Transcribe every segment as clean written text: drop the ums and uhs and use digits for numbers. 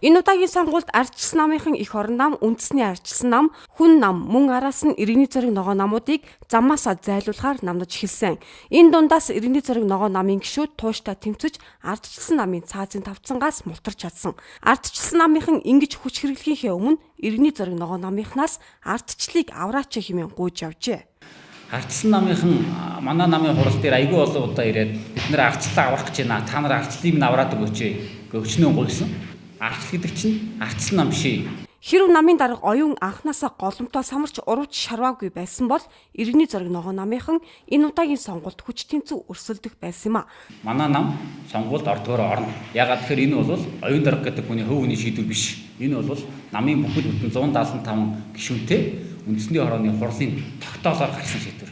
Энэ удаагийн сонгуульд ардчилсан намынхан их орон нам, үндэсний ардчилсан нам, хүн нам, мөн араас нь иргэний зориг ногоо намуудыг замаасаа зайлуулахаар намнаж эхэлсэн. Энэ дундаас иргэний зориг ногоо намын гишүүд тууштай тэмцэж ардчилсан намын цаазын тавцангаас мултарч чадсан. Ардчилсан намынхан ингэж хүч хэрэглэхийнхээ өмнө иргэний зориг ногоо намынхнаас ардчлалыг авраач хэмээн гуйж явжээ. Ардчилсан намынхан манай намын хурал дээр айгүй олон удаа ирээд бид нэр ардчлалаа аврах гэж байна. Та нар ардчлалыг нь авраад өгөөч гэж өчнөө гуйсан. Ардчил гэдэг чинь ардчилсан нам биш ээ. Хэрв намын дарга оюун анханасаа голомтоо самарч урууч шарваагүй байсан бол иргэний зориг ногоо намынхан энэ удаагийн сонгуульд хүч тэнцүү өрсөлдөх байсан юм а. Манай нам сонгуульд ордгоор орно. Ягаад гэхээр энэ бол оюун дарга гэдэг хүний хөв хүний шийдвэр биш. Энэ бол намын бүхэл бүтэн 175 гишүүнтэй үндэсний хорооны хурлын тогтоолоор гарсан шийдвэр.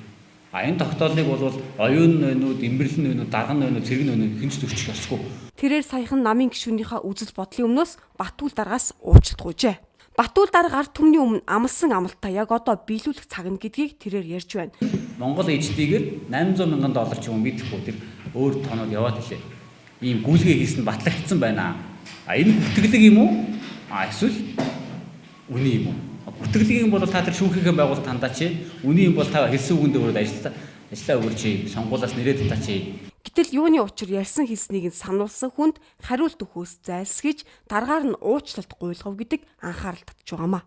Энэ тогтоолыг бол оюун нойнууд, имбэрлэн нойнууд, дарган нойнууд, цэрэг нойнууд хинч зөрчих ёсгүй. Тэрээр саяхан намын гишүүнийхээ үзэл бодлын өмнөөс Батүл даргаас уучлалт гуйжээ. Батүл дарга ард түмний өмнө амлсан амлалтаа яг одоо биелүүлэх цаг нь гэдгийг тэрээр ярьж байна. Монгол ээждийгээр $800 мянган ч юм мэдхгүй тэр өөр тоонод яваад илээ. Ийм гүйлгээ хийсэн батлагдсан байна. Энэ бүртгэлэг юм уу? Эсвэл үний юм уу? Бүртгэлэг юм бол та тэр шүүхийнхээ байгуулалт хандаач. Үний юм бол та хэлсэн үгэндээ өрөөд ажиллаа өгөөч. Сонгуулиас нэрээд татаач. Гэтэл юуны учир ярьсан хэлснийг нь сануулсан хүнд хариулт өгөхөөс зайлсхийж даргаар нь уучлалт гуйлгав гэдэг анхаарал татж байгаамаа.